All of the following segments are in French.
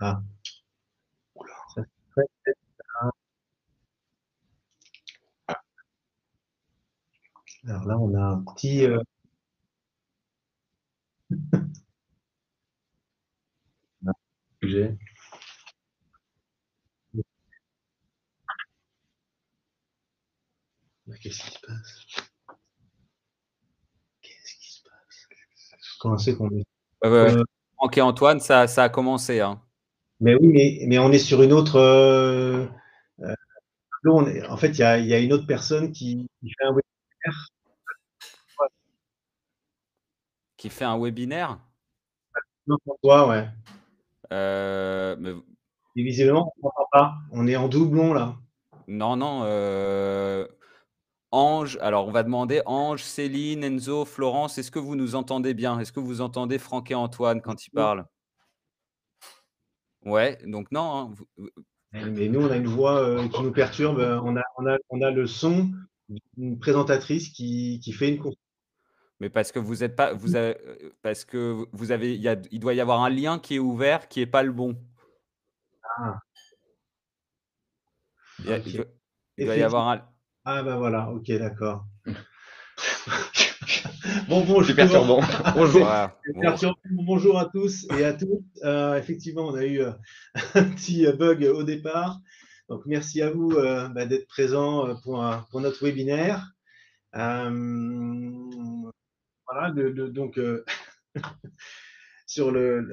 Ah, Oula. ça serait peut-être un- Alors là, on a un petit sujet. Qu'est-ce qui se passe? Qu'est-ce qui se passe? Comment c'est qu'on est Ouais, ouais, ouais. euh, Franck et Antoine, ça a commencé, hein. mais oui, mais on est sur une autre. Euh, Là, en fait, il y a une autre personne qui fait un webinaire. Qui fait un webinaire. Non, pour toi, ouais. Mais Et visiblement, on n'entend pas. On est en doublon là. non, non. Ange, alors on va demander Ange, Céline, Enzo, Florence, est-ce que vous nous entendez bien? Est-ce que vous entendez Franck et Antoine quand ils parlent? Ouais, donc non, hein, Mais nous, on a une voix qui nous perturbe. On a le son d'une présentatrice qui fait une conférence. mais parce que vous êtes pas, parce que vous avez, il doit y avoir un lien qui est ouvert, qui est pas le bon. Ah, Il ok. doit y avoir Effectivement. un. Ah, bah voilà. Ok, d'accord. Bon, C'est bonjour. perturbant. Bonjour. Voilà. C'est Bon, perturbant. Bonjour à tous et à toutes. Effectivement, on a eu un petit bug au départ. Donc, merci à vous d'être présents pour notre webinaire. Voilà, donc,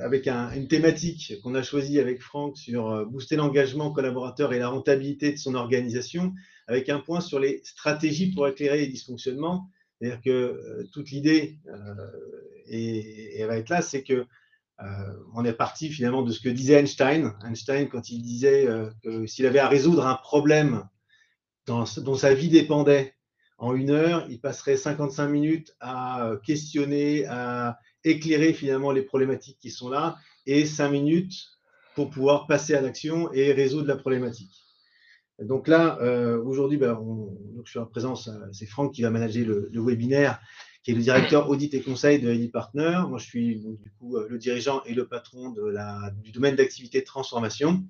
avec une thématique qu'on a choisie avec Franck sur booster l'engagement collaborateur et la rentabilité de son organisation, avec un point sur les stratégies pour éclairer les dysfonctionnements. C'est-à-dire que toute l'idée, et elle va être là, c'est que on est parti finalement de ce que disait Einstein. Einstein, quand il disait que s'il avait à résoudre un problème dont sa vie dépendait en 1 heure, il passerait 55 minutes à questionner, à éclairer finalement les problématiques qui sont là, et 5 minutes pour pouvoir passer à l'action et résoudre la problématique. Donc là, aujourd'hui, je suis en présence, c'est Franck qui va manager le webinaire, qui est le directeur audit et conseil de ID Partner. Moi, je suis donc, du coup le dirigeant et le patron du domaine d'activité de transformation.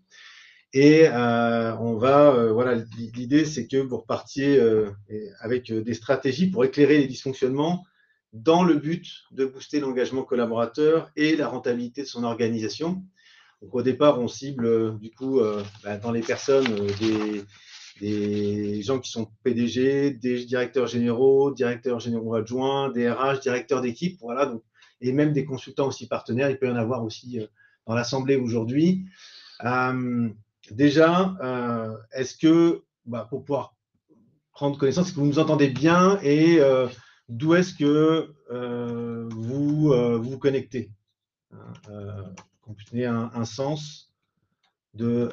Et voilà, l'idée, c'est que vous repartiez avec des stratégies pour éclairer les dysfonctionnements dans le but de booster l'engagement collaborateur et la rentabilité de son organisation. Donc, au départ, on cible du coup dans les personnes des gens qui sont PDG, des directeurs généraux adjoints, des RH, directeurs d'équipe, voilà, donc, et même des consultants aussi partenaires. Il peut y en avoir aussi dans l'assemblée aujourd'hui. Euh, Déjà, est-ce que, pour pouvoir prendre connaissance, est-ce que vous nous entendez bien et d'où est-ce que vous connectez, qu'on puisse donner un sens de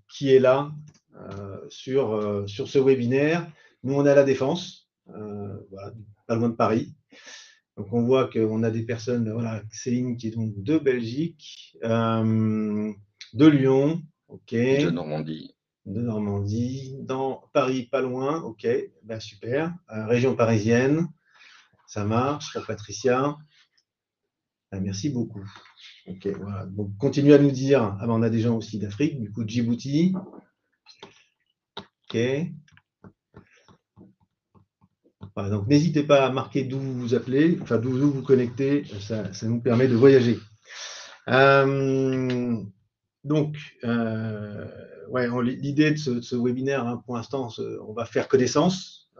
qui est là sur ce webinaire. Nous, on est à La Défense, voilà, pas loin de Paris. Donc, on voit qu'on a des personnes, voilà, Céline qui est donc de Belgique, de Lyon, ok, De Normandie. de Normandie, dans Paris, pas loin, ok, ben super. Région parisienne, ça marche pour Patricia. Ben, merci beaucoup. Ok, voilà. Donc, continuez à nous dire. Ah ben, on a des gens aussi d'Afrique, du coup, Djibouti. Ok. Voilà, donc, n'hésitez pas à marquer d'où vous vous appelez, enfin, d'où vous vous connectez. Ça nous permet de voyager. Euh, donc, ouais, l'idée de ce webinaire, hein, pour l'instant, on va faire connaissance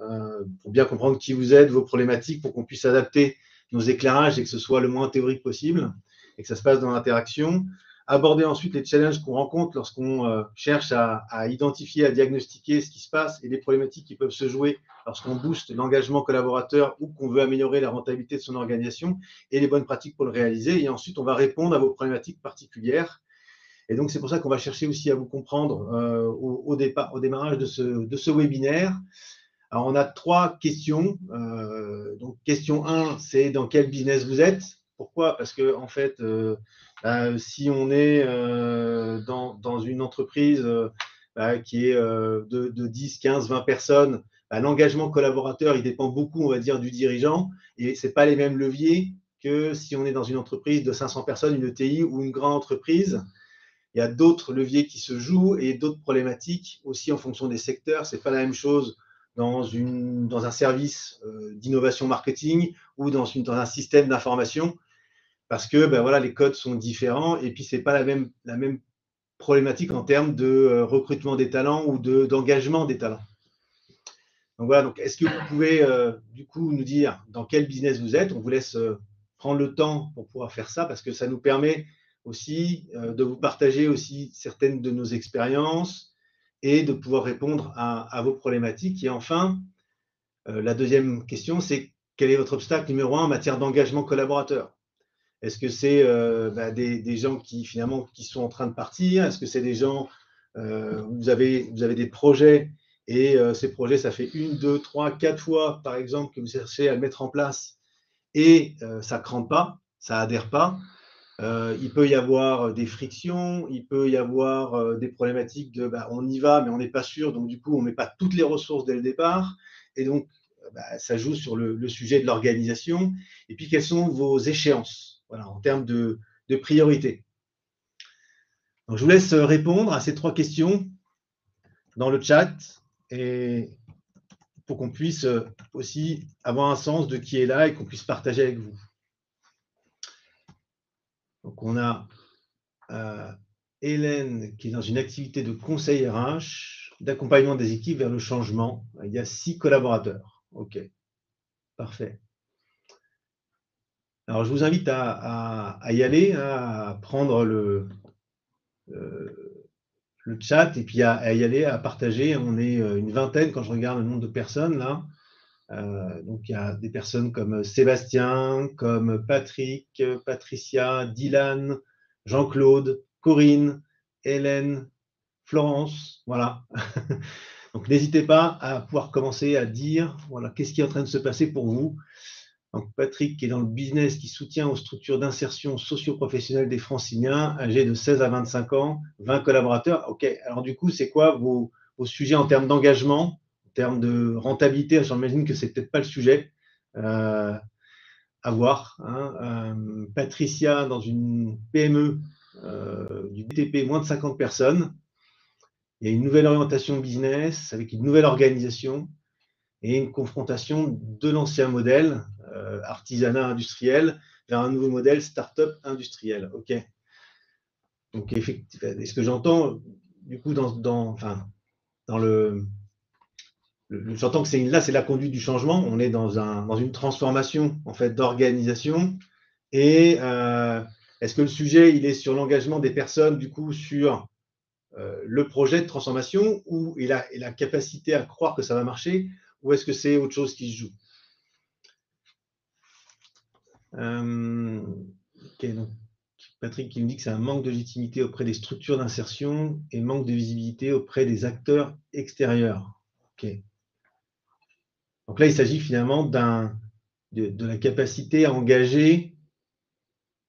pour bien comprendre qui vous êtes, vos problématiques, pour qu'on puisse adapter nos éclairages et que ce soit le moins théorique possible et que ça se passe dans l'interaction. Aborder ensuite les challenges qu'on rencontre lorsqu'on cherche à identifier, à diagnostiquer ce qui se passe et les problématiques qui peuvent se jouer lorsqu'on booste l'engagement collaborateur ou qu'on veut améliorer la rentabilité de son organisation et les bonnes pratiques pour le réaliser. Et ensuite, on va répondre à vos problématiques particulières. Et donc, c'est pour ça qu'on va chercher aussi à vous comprendre au démarrage de ce webinaire. Alors, on a 3 questions. Donc, question 1, c'est dans quel business vous êtes? Pourquoi? Parce que, en fait, si on est dans une entreprise qui est de 10, 15, 20 personnes, l'engagement collaborateur, il dépend beaucoup, on va dire, du dirigeant. Et ce n'est pas les mêmes leviers que si on est dans une entreprise de 500 personnes, une ETI ou une grande entreprise. il y a d'autres leviers qui se jouent et d'autres problématiques aussi en fonction des secteurs. Ce n'est pas la même chose dans un service d'innovation marketing ou dans un système d'information, parce que ben voilà, les codes sont différents et puis ce n'est pas la même problématique en termes de recrutement des talents ou d'engagement des talents. Donc voilà, donc est-ce que vous pouvez du coup nous dire dans quel business vous êtes? On vous laisse prendre le temps pour pouvoir faire ça, parce que ça nous permet aussi de vous partager aussi certaines de nos expériences et de pouvoir répondre à vos problématiques. Et enfin, la deuxième question, c'est quel est votre obstacle numéro 1 en matière d'engagement collaborateur? Est-ce que c'est des gens qui finalement qui sont en train de partir? Est-ce que c'est des gens où vous avez des projets et ces projets, ça fait 1, 2, 3, 4 fois, par exemple, que vous cherchez à le mettre en place et ça ne crante pas, ça n'adhère pas. Il peut y avoir des frictions, il peut y avoir des problématiques de on y va, mais on n'est pas sûr, donc du coup, on ne met pas toutes les ressources dès le départ. Et donc, ça joue sur le sujet de l'organisation. Et puis, quelles sont vos échéances, voilà, en termes de priorité? Donc, je vous laisse répondre à ces 3 questions dans le chat, et pour qu'on puisse aussi avoir un sens de qui est là et qu'on puisse partager avec vous. Donc, on a Hélène qui est dans une activité de conseil RH, d'accompagnement des équipes vers le changement. Il y a 6 collaborateurs. OK, parfait. Alors, je vous invite à y aller, à prendre le chat et puis à y aller, à partager. On est une vingtaine quand je regarde le nombre de personnes là. Donc, il y a des personnes comme Sébastien, comme Patrick, Patricia, Dylan, Jean-Claude, Corinne, Hélène, Florence, voilà. Donc, n'hésitez pas à pouvoir commencer à dire, voilà, qu'est-ce qui est en train de se passer pour vous. Donc, Patrick, qui est dans le business, qui soutient aux structures d'insertion socio-professionnelle des Franciliens, âgés de 16 à 25 ans, 20 collaborateurs. OK, alors du coup, c'est quoi vos sujets en termes d'engagement, en termes de rentabilité? J'imagine que ce n'est peut-être pas le sujet. À voir. Hein. Patricia, dans une PME du BTP, moins de 50 personnes. Il y a une nouvelle orientation business avec une nouvelle organisation et une confrontation de l'ancien modèle artisanat industriel vers un nouveau modèle start-up industriel. OK. Donc, effectivement, ce que j'entends, du coup, dans le j'entends que c'est la conduite du changement. On est dans une transformation en fait d'organisation. Et est-ce que le sujet il est sur l'engagement des personnes, du coup, sur le projet de transformation et la capacité à croire que ça va marcher, ou est-ce que c'est autre chose qui se joue? Okay, donc Patrick qui nous dit que c'est un manque de légitimité auprès des structures d'insertion et manque de visibilité auprès des acteurs extérieurs. Okay. Donc là, il s'agit finalement de la capacité à engager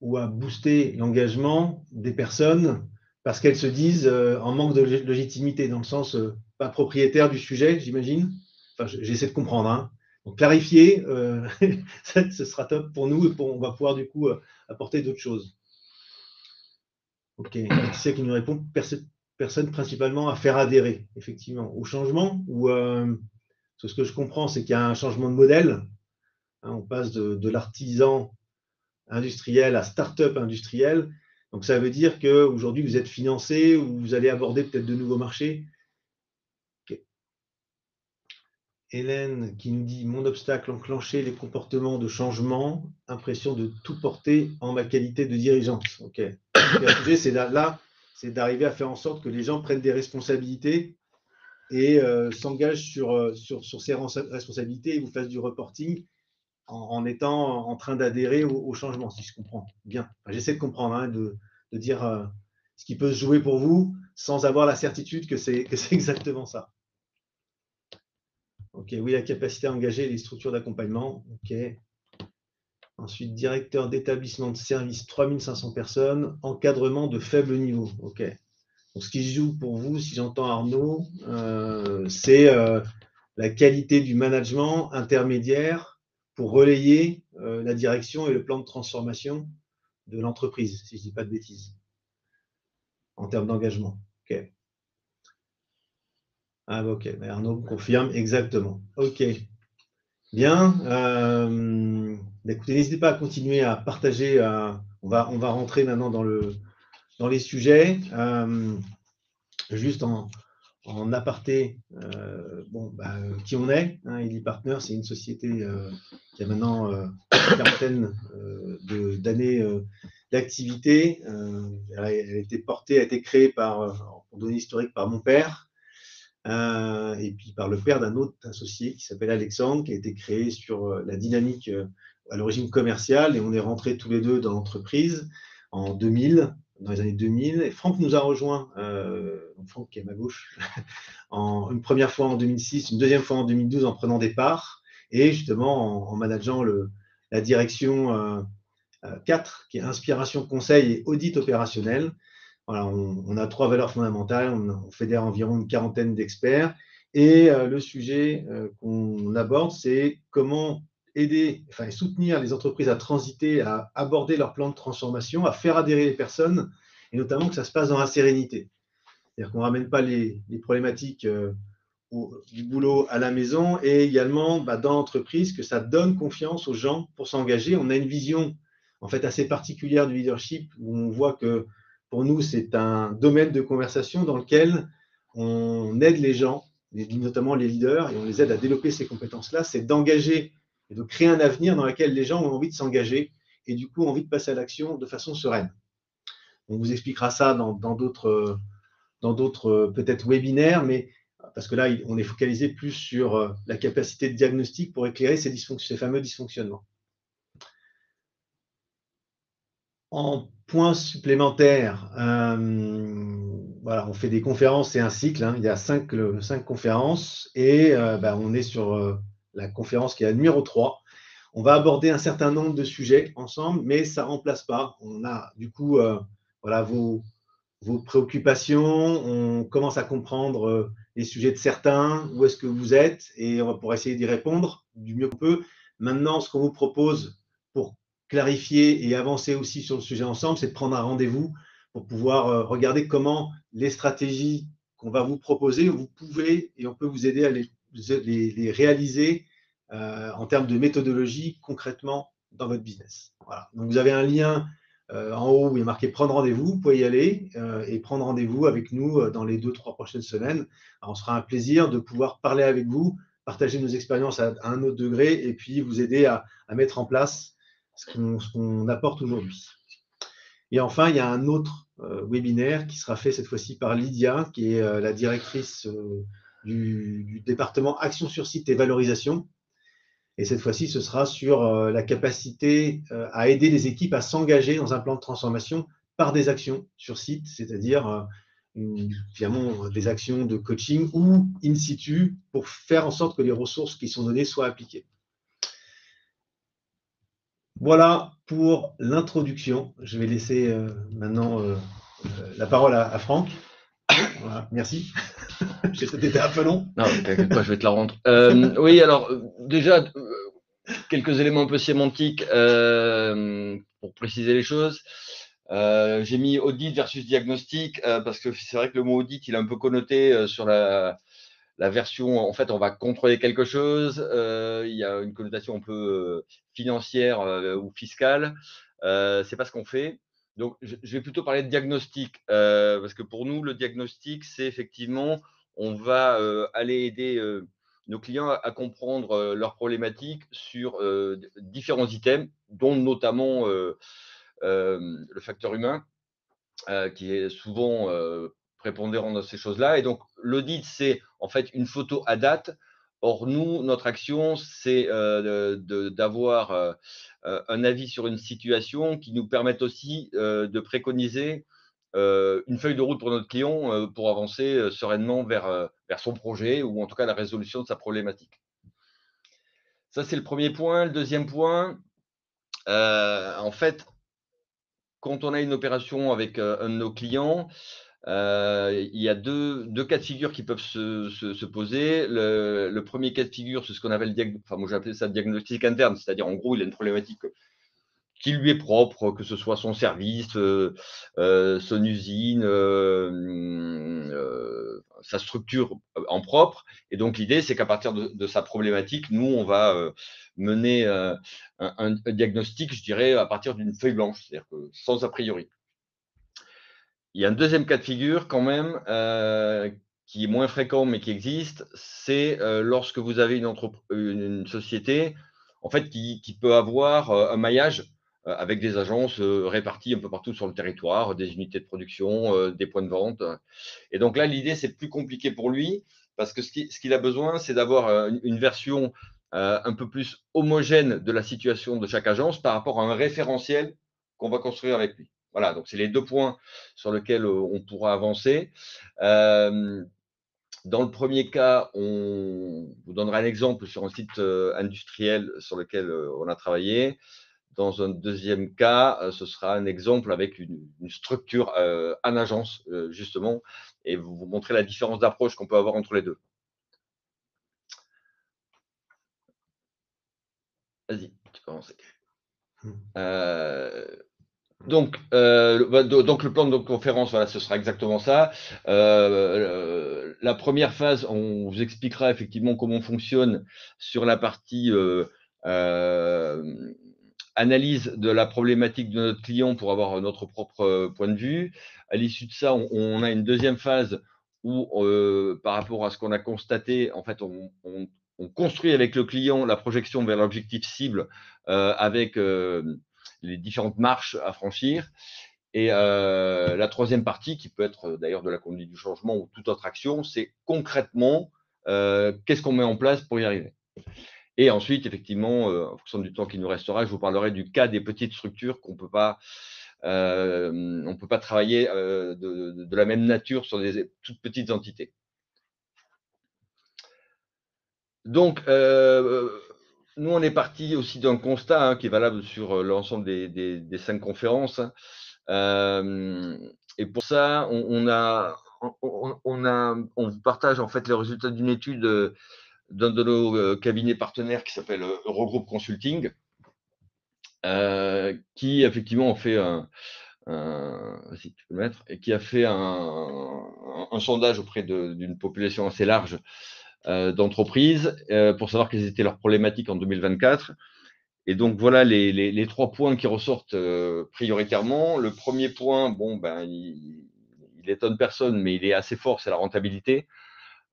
ou à booster l'engagement des personnes parce qu'elles se disent en manque de légitimité, dans le sens pas propriétaire du sujet, j'imagine. Enfin, j'essaie de comprendre. Hein. Donc, clarifier, ce sera top pour nous et on va pouvoir du coup apporter d'autres choses. Ok, Laetitia qui nous répond, personne principalement à faire adhérer, effectivement, au changement, ou ce que je comprends, c'est qu'il y a un changement de modèle. Hein, on passe de l'artisan industriel à start-up industriel. Donc, ça veut dire qu'aujourd'hui, vous êtes financé ou vous allez aborder peut-être de nouveaux marchés. Okay. Hélène qui nous dit « Mon obstacle, enclencher les comportements de changement, impression de tout porter en ma qualité de dirigeante. » Ok. Le sujet, c'est c'est d'arriver à faire en sorte que les gens prennent des responsabilités et s'engagent sur ces responsabilités et vous fassent du reporting en étant en train d'adhérer au changement, si je comprends bien. Enfin, j'essaie de comprendre, hein, de dire ce qui peut se jouer pour vous sans avoir la certitude que c'est exactement ça. Ok, oui, la capacité à engager les structures d'accompagnement. Ok. Ensuite, directeur d'établissement de service, 3500 personnes, encadrement de faible niveau. Ok. Donc, ce qui se joue pour vous, si j'entends Arnaud, c'est la qualité du management intermédiaire pour relayer la direction et le plan de transformation de l'entreprise, si je ne dis pas de bêtises. en termes d'engagement. OK. Ah, OK. Arnaud confirme exactement. OK. Bien. Écoutez, n'hésitez pas à continuer à partager. On va rentrer maintenant dans les sujets. Juste en aparté, qui on est. Illy Partners, c'est une société qui a maintenant une quarantaine d'années d'activité. Elle a été créée pour donner historique, par mon père, et puis par le père d'un autre associé qui s'appelle Alexandre, qui a été créé sur la dynamique à l'origine commerciale, et on est rentrés tous les deux dans l'entreprise en 2000, dans les années 2000. Et Franck nous a rejoint, Franck qui est à ma gauche, une première fois en 2006, une deuxième fois en 2012 en prenant des parts, et justement en manageant la direction 4, qui est inspiration, conseil et audit opérationnel. Voilà, on a 3 valeurs fondamentales, on fédère environ une quarantaine d'experts, et le sujet qu'on aborde, c'est comment aider, et soutenir les entreprises à transiter, à aborder leur plan de transformation, à faire adhérer les personnes, et notamment que ça se passe dans la sérénité. C'est-à-dire qu'on ne ramène pas les problématiques du boulot à la maison, et également dans l'entreprise, que ça donne confiance aux gens pour s'engager. On a une vision en fait assez particulière du leadership, où on voit que pour nous, c'est un domaine de conversation dans lequel on aide les gens, notamment les leaders, et on les aide à développer ces compétences-là. C'est d'engager et de créer un avenir dans lequel les gens ont envie de s'engager et du coup envie de passer à l'action de façon sereine. On vous expliquera ça dans d'autres peut-être webinaires, mais parce que là, on est focalisé plus sur la capacité de diagnostic pour éclairer ces fameux dysfonctionnements. En point supplémentaire, voilà, on fait des conférences, c'est un cycle, il y a 5 conférences, et on est sur la conférence qui est la numéro 3. On va aborder un certain nombre de sujets ensemble, mais ça ne remplace pas. On a du coup voilà, vos préoccupations, on commence à comprendre les sujets de certains, où est-ce que vous êtes, et on va pouvoir essayer d'y répondre du mieux qu'on peut. Maintenant, ce qu'on vous propose pour clarifier et avancer aussi sur le sujet ensemble, c'est de prendre un rendez-vous pour pouvoir regarder comment les stratégies qu'on va vous proposer, vous pouvez et on peut vous aider à les réaliser en termes de méthodologie concrètement dans votre business. Voilà. Donc, vous avez un lien en haut où il est marqué prendre rendez-vous, vous pouvez y aller et prendre rendez-vous avec nous dans les 2-3 prochaines semaines. Alors, on sera un plaisir de pouvoir parler avec vous, partager nos expériences à un autre degré et puis vous aider à mettre en place ce qu'on apporte aujourd'hui. Et enfin, il y a un autre webinaire qui sera fait cette fois-ci par Lydia, qui est la directrice du département Action sur site et valorisation. Et cette fois-ci, ce sera sur la capacité à aider les équipes à s'engager dans un plan de transformation par des actions sur site, c'est-à-dire finalement des actions de coaching ou in situ pour faire en sorte que les ressources qui sont données soient appliquées. Voilà pour l'introduction. Je vais laisser maintenant la parole à Franck. Voilà, merci. J'ai peut-être été un peu long. Non, t'inquiète pas, je vais te la rendre. Oui, alors déjà, quelques éléments un peu sémantiques pour préciser les choses. J'ai mis audit versus diagnostic parce que c'est vrai que le mot audit, il est un peu connoté sur la version, en fait, on va contrôler quelque chose. Il y a une connotation un peu financière ou fiscale. C'est pas ce qu'on fait. Donc, je vais plutôt parler de diagnostic parce que pour nous, le diagnostic, c'est effectivement, on va aller aider nos clients à comprendre leurs problématiques sur différents items, dont notamment le facteur humain, qui est souvent prépondérant dans ces choses-là. Et donc, l'audit, c'est en fait une photo à date. Or, nous, notre action, c'est d'avoir un avis sur une situation qui nous permette aussi de préconiser une feuille de route pour notre client pour avancer sereinement vers son projet ou en tout cas la résolution de sa problématique. Ça, c'est le premier point. Le deuxième point, en fait, quand on a une opération avec un de nos clients, il y a deux cas de figure qui peuvent se poser. Le premier cas de figure, c'est ce qu'on appelle, moi j'appelle ça diagnostic interne, c'est-à-dire en gros, il a une problématique qui lui est propre, que ce soit son service, son usine, sa structure en propre. Et donc, l'idée, c'est qu'à partir de sa problématique, nous, on va mener un diagnostic, je dirais, à partir d'une feuille blanche, c'est-à-dire que sans a priori. Il y a un deuxième cas de figure quand même, qui est moins fréquent mais qui existe, c'est lorsque vous avez une société en fait, qui peut avoir un maillage avec des agences réparties un peu partout sur le territoire, des unités de production, des points de vente. Et donc là, l'idée, c'est plus compliqué pour lui parce que ce qu'il a besoin, c'est d'avoir une version un peu plus homogène de la situation de chaque agence par rapport à un référentiel qu'on va construire avec lui. Voilà, donc c'est les 2 points sur lesquels on pourra avancer. Dans le premier cas, on vous donnera un exemple sur un site industriel sur lequel on a travaillé. Dans un deuxième cas, ce sera un exemple avec une structure en agence, justement, et vous montrer la différence d'approche qu'on peut avoir entre les deux. Vas-y, tu peux avancer. Donc le plan de conférence, voilà, ce sera exactement ça. La première phase, on vous expliquera effectivement comment on fonctionne sur la partie analyse de la problématique de notre client pour avoir notre propre point de vue. À l'issue de ça, on a une deuxième phase où, par rapport à ce qu'on a constaté, en fait, on construit avec le client la projection vers l'objectif cible avec les différentes marches à franchir. Et la troisième partie, qui peut être d'ailleurs de la conduite du changement ou toute autre action, c'est concrètement qu'est-ce qu'on met en place pour y arriver. Et ensuite, effectivement, en fonction du temps qui nous restera, je vous parlerai du cas des petites structures qu'on peut pas, on peut pas travailler de la même nature sur des toutes petites entités. Donc, nous, on est parti aussi d'un constat qui est valable sur l'ensemble des 5 conférences. Et pour ça, on vous partage en fait les résultats d'une étude d'un de nos cabinets partenaires qui s'appelle Eurogroupe Consulting, qui effectivement a fait si tu peux le mettre, et qui a fait un sondage auprès d'une population assez large d'entreprises pour savoir quelles étaient leurs problématiques en 2024. Et donc voilà les 3 points qui ressortent prioritairement. Le premier point, bon, ben, il étonne personne, mais il est assez fort, c'est la rentabilité.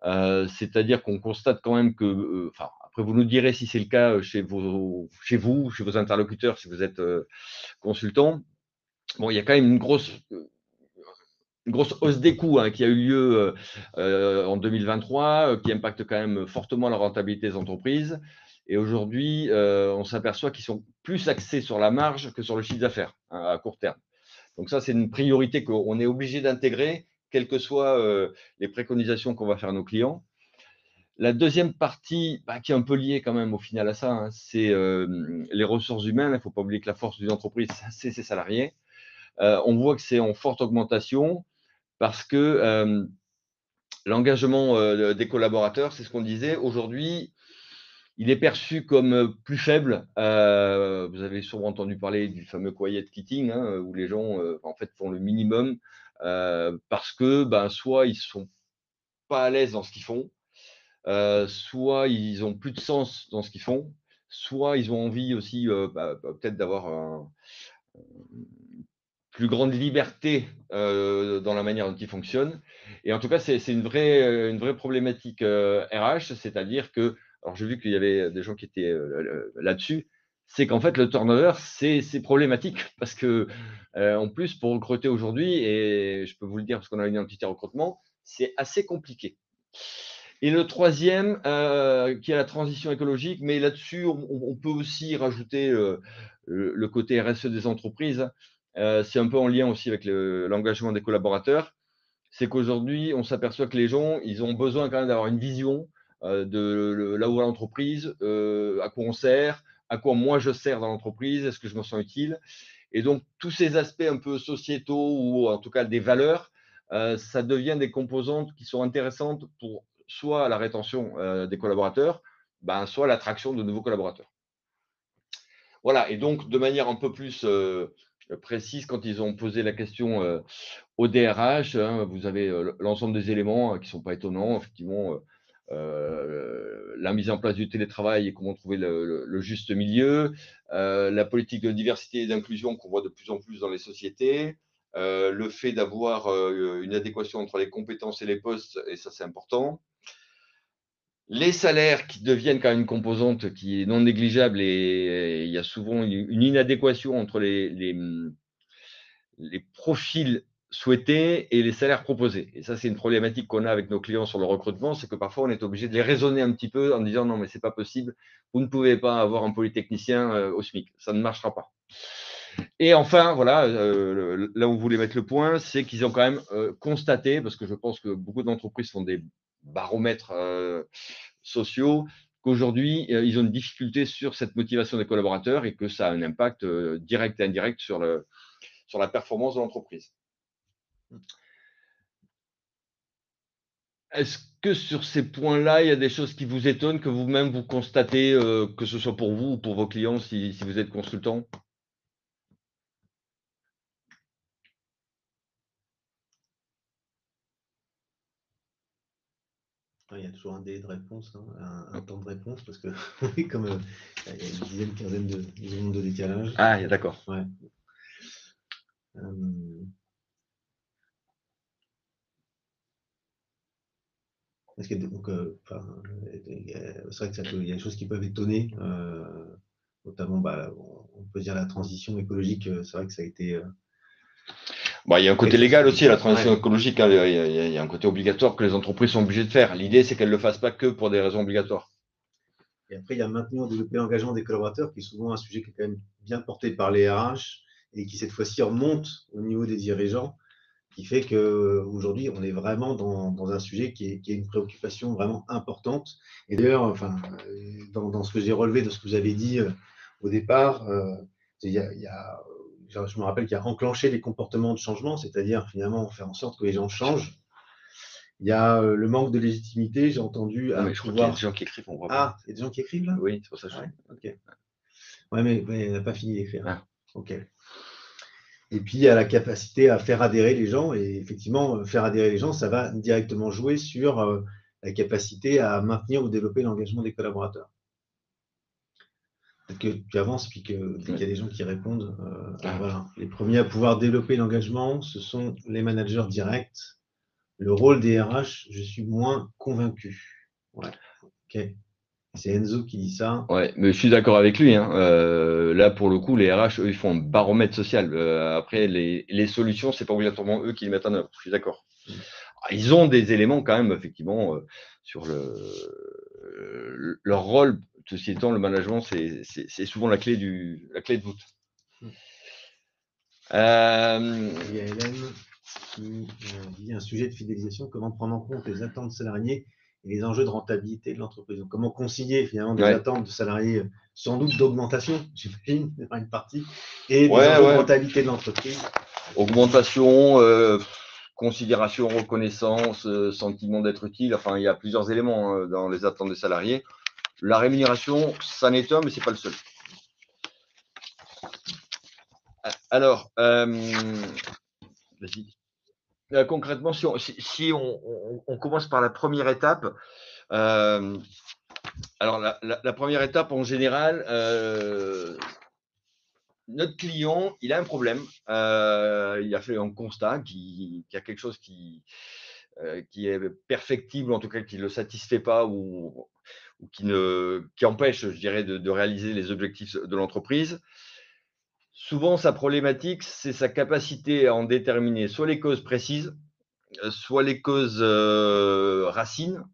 C'est-à-dire qu'on constate quand même que, enfin, après vous nous direz si c'est le cas chez vous, chez vos interlocuteurs, si vous êtes consultant. Bon, il y a quand même une grosse hausse des coûts qui a eu lieu en 2023, qui impacte quand même fortement la rentabilité des entreprises. Et aujourd'hui, on s'aperçoit qu'ils sont plus axés sur la marge que sur le chiffre d'affaires à court terme. Donc ça, c'est une priorité qu'on est obligé d'intégrer, quelles que soient les préconisations qu'on va faire à nos clients. La deuxième partie, qui est un peu liée quand même au final à ça, c'est les ressources humaines. Il ne faut pas oublier que la force d'une entreprise, c'est ses salariés. On voit que c'est en forte augmentation parce que l'engagement des collaborateurs, c'est ce qu'on disait, aujourd'hui, il est perçu comme plus faible. Vous avez sûrement entendu parler du fameux quiet quitting, où les gens en fait font le minimum parce que soit ils sont pas à l'aise dans ce qu'ils font, soit ils ont plus de sens dans ce qu'ils font, soit ils ont envie aussi peut-être d'avoir plus grande liberté dans la manière dont ils fonctionnent. Et en tout cas, c'est une vraie problématique RH, c'est-à-dire que, alors j'ai vu qu'il y avait des gens qui étaient là-dessus, c'est qu'en fait le turnover, c'est problématique parce que en plus pour recruter aujourd'hui, et je peux vous le dire parce qu'on a une identité recrutement, c'est assez compliqué. Et le troisième, qui est la transition écologique, mais là-dessus, on peut aussi rajouter le côté RSE des entreprises. C'est un peu en lien aussi avec l'engagement des collaborateurs. C'est qu'aujourd'hui, on s'aperçoit que les gens, ils ont besoin quand même d'avoir une vision de là où va l'entreprise, à quoi on sert, à quoi moi je sers dans l'entreprise, est-ce que je me sens utile. Et donc, tous ces aspects un peu sociétaux ou en tout cas des valeurs, ça devient des composantes qui sont intéressantes pour soit la rétention des collaborateurs, soit l'attraction de nouveaux collaborateurs. Voilà, et donc de manière un peu plus précise, quand ils ont posé la question au DRH, hein, vous avez l'ensemble des éléments qui ne sont pas étonnants, effectivement, la mise en place du télétravail et comment trouver le juste milieu, la politique de diversité et d'inclusion qu'on voit de plus en plus dans les sociétés, le fait d'avoir une adéquation entre les compétences et les postes, et ça c'est important. Les salaires qui deviennent quand même une composante qui est non négligeable, et il y a souvent une inadéquation entre les profils souhaités et les salaires proposés. Et ça, c'est une problématique qu'on a avec nos clients sur le recrutement, c'est que parfois on est obligé de les raisonner un petit peu en disant non, mais c'est pas possible, vous ne pouvez pas avoir un polytechnicien au SMIC, ça ne marchera pas. Et enfin, voilà, là où vous voulez mettre le point, c'est qu'ils ont quand même constaté, parce que je pense que beaucoup d'entreprises font des baromètres sociaux, qu'aujourd'hui, ils ont une difficulté sur cette motivation des collaborateurs et que ça a un impact direct et indirect sur la performance de l'entreprise. Est-ce que sur ces points-là, il y a des choses qui vous étonnent, que vous-même vous constatez, que ce soit pour vous ou pour vos clients, si vous êtes consultant? Il y a toujours un délai de réponse, hein, un temps de réponse, parce que comme il y a une dizaine, quinzaine de secondes de décalage. Ah, d'accord. Ouais. Parce que, donc, c'est vrai qu'il y a des choses qui peuvent étonner, notamment, on peut dire la transition écologique, c'est vrai que ça a été. Il y a un côté légal aussi à la transition Ouais. écologique, hein, il y a un côté obligatoire que les entreprises sont obligées de faire. L'idée, c'est qu'elles ne le fassent pas que pour des raisons obligatoires. Et après, il y a maintenir ou développer l'engagement des collaborateurs, qui est souvent un sujet qui est quand même bien porté par les RH et qui, cette fois-ci, remonte au niveau des dirigeants, qui fait qu'aujourd'hui, on est vraiment dans un sujet qui est une préoccupation vraiment importante. Et d'ailleurs, enfin, dans ce que j'ai relevé de ce que vous avez dit au départ, je me rappelle qu'il y a enclenché les comportements de changement, c'est-à-dire finalement faire en sorte que les gens changent. Il y a le manque de légitimité, j'ai entendu, Non, à mais je crois qu'il y a pouvoir. des gens qui écrivent, on voit Ah, pas. il y a des gens qui écrivent là? Oui, c'est pour ça que je Ah dis. ouais, ok. Ouais, mais elle n'a pas fini d'écrire. Ah. Ok. Et puis, il y a la capacité à faire adhérer les gens. Et effectivement, faire adhérer les gens, ça va directement jouer sur la capacité à maintenir ou développer l'engagement des collaborateurs. Peut-être que tu avances, puis que dès qu'il y a des gens qui répondent, voilà. Les premiers à pouvoir développer l'engagement, ce sont les managers directs. Le rôle des RH, je suis moins convaincu. Ouais. Ok. C'est Enzo qui dit ça. Ouais, mais je suis d'accord avec lui, hein. Là, pour le coup, les RH, eux, ils font un baromètre social. Après, les solutions, c'est pas obligatoirement eux qui les mettent en œuvre. Je suis d'accord. Ils ont des éléments quand même, effectivement, sur leur rôle. Ceci étant, le management, c'est souvent la clé de voûte. Il y a Hélène qui dit un sujet de fidélisation, comment prendre en compte les attentes salariés et les enjeux de rentabilité de l'entreprise. Donc, comment concilier finalement des attentes de salariés, sans doute d'augmentation, j'imagine, une partie, et des enjeux de rentabilité de l'entreprise. Augmentation, considération, reconnaissance, sentiment d'être utile. Enfin, il y a plusieurs éléments dans les attentes des salariés. La rémunération, ça n'est un, mais c'est pas le seul. Alors, vas-y. Concrètement, si on commence par la première étape, alors la première étape en général, notre client, il a un problème, il a fait un constat qu'il y a quelque chose qui est perfectible, en tout cas qui ne le satisfait pas ou qui empêche, je dirais, de réaliser les objectifs de l'entreprise. Souvent, sa problématique, c'est sa capacité à en déterminer soit les causes précises, soit les causes racines,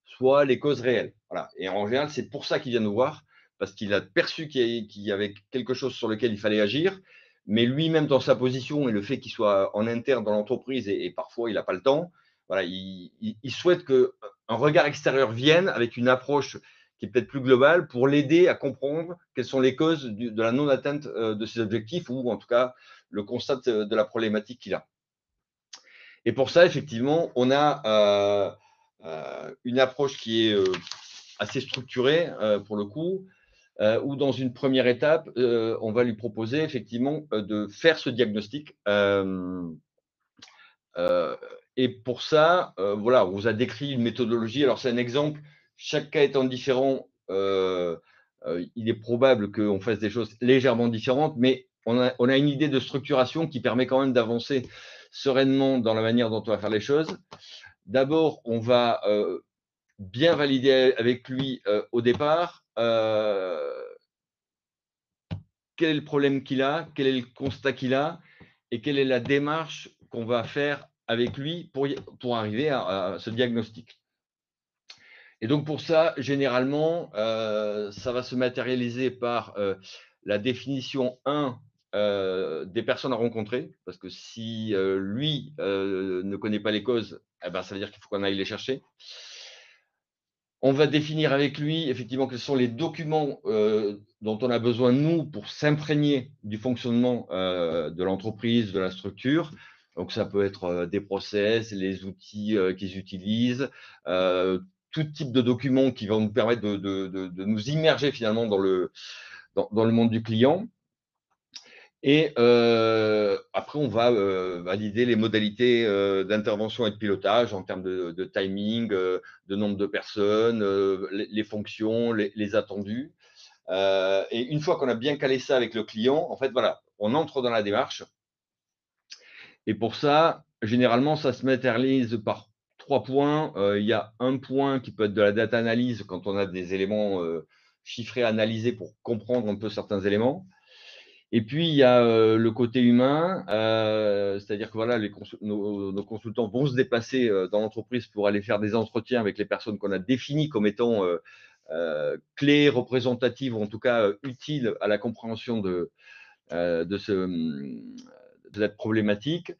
soit les causes réelles. Voilà. Et en général, c'est pour ça qu'il vient nous voir, parce qu'il a perçu qu'il y avait quelque chose sur lequel il fallait agir, mais lui-même dans sa position et le fait qu'il soit en interne dans l'entreprise et parfois il n'a pas le temps, voilà, il souhaite qu'un regard extérieur vienne avec une approche qui est peut-être plus globale pour l'aider à comprendre quelles sont les causes de la non-atteinte de ses objectifs ou en tout cas le constat de la problématique qu'il a. Et pour ça, effectivement, on a une approche qui est assez structurée pour le coup. où dans une première étape, on va lui proposer effectivement de faire ce diagnostic. Et pour ça, voilà, on vous a décrit une méthodologie. Alors, c'est un exemple. Chaque cas étant différent, il est probable qu'on fasse des choses légèrement différentes, mais on a une idée de structuration qui permet quand même d'avancer sereinement dans la manière dont on va faire les choses. D'abord, on va bien valider avec lui au départ quel est le problème qu'il a, quel est le constat qu'il a et quelle est la démarche qu'on va faire avec lui pour arriver à ce diagnostic. Et donc pour ça, généralement, ça va se matérialiser par la définition 1 des personnes à rencontrer, parce que si lui ne connaît pas les causes, eh ben, ça veut dire qu'il faut qu'on aille les chercher. On va définir avec lui, effectivement, quels sont les documents dont on a besoin, nous, pour s'imprégner du fonctionnement de l'entreprise, de la structure. Donc, ça peut être des process, les outils qu'ils utilisent, tout type de documents qui vont nous permettre de nous immerger finalement dans le monde du client. Et après, on va valider les modalités d'intervention et de pilotage en termes de timing, de nombre de personnes, les fonctions, les attendus. Et une fois qu'on a bien calé ça avec le client, en fait, voilà, on entre dans la démarche. Et pour ça, généralement, ça se matérialise par 3 points. Il y a un point qui peut être de la data analyse quand on a des éléments chiffrés à analyser pour comprendre un peu certains éléments. Et puis, il y a le côté humain, c'est-à-dire que voilà, nos consultants vont se déplacer dans l'entreprise pour aller faire des entretiens avec les personnes qu'on a définies comme étant clés, représentatives, ou en tout cas utiles à la compréhension de cette problématique.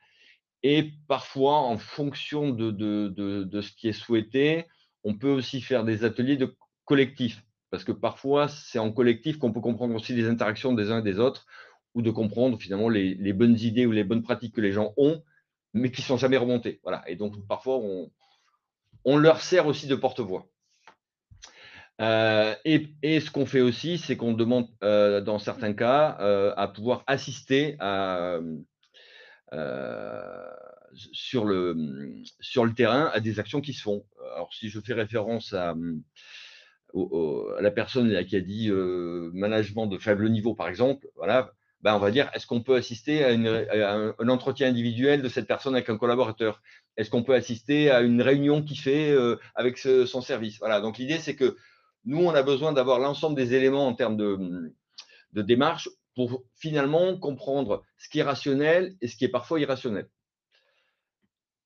Et parfois, en fonction de ce qui est souhaité, on peut aussi faire des ateliers de collectif. Parce que parfois, c'est en collectif qu'on peut comprendre aussi les interactions des uns et des autres, ou de comprendre finalement les bonnes idées ou les bonnes pratiques que les gens ont, mais qui ne sont jamais remontées. Voilà. Et donc, parfois, on leur sert aussi de porte-voix. Et ce qu'on fait aussi, c'est qu'on demande, dans certains cas, à pouvoir assister sur le terrain à des actions qui se font. Alors, si je fais référence à la personne là, qui a dit management de faible niveau, par exemple, voilà, ben, on va dire, est-ce qu'on peut assister à un entretien individuel de cette personne avec un collaborateur? Est-ce qu'on peut assister à une réunion qu'il fait avec son service? Voilà, donc l'idée, c'est que nous, on a besoin d'avoir l'ensemble des éléments en termes de démarche pour finalement comprendre ce qui est rationnel et ce qui est parfois irrationnel.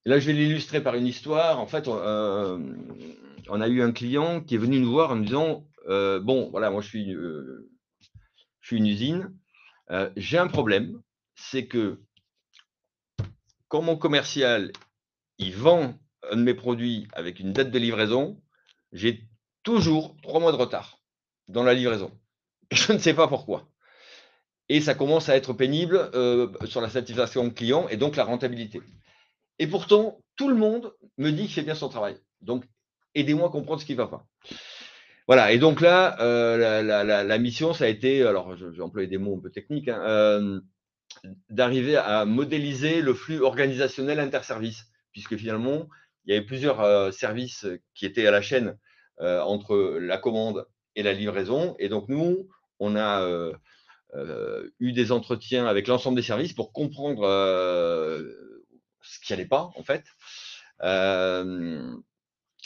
Et là, je vais l'illustrer par une histoire. En fait, on a eu un client qui est venu nous voir en nous disant bon, voilà, moi je suis une usine, j'ai un problème, c'est que quand mon commercial il vend un de mes produits avec une date de livraison, j'ai toujours 3 mois de retard dans la livraison. Et je ne sais pas pourquoi. Et ça commence à être pénible sur la satisfaction client et donc la rentabilité. Et pourtant, tout le monde me dit qu'il fait bien son travail. Donc, aidez-moi à comprendre ce qui ne va pas. Voilà, et donc là, la mission, ça a été, alors je vais employer des mots un peu techniques, hein, d'arriver à modéliser le flux organisationnel interservice, puisque finalement, il y avait plusieurs services qui étaient à la chaîne entre la commande et la livraison. Et donc, nous, on a eu des entretiens avec l'ensemble des services pour comprendre ce qui n'allait pas, en fait,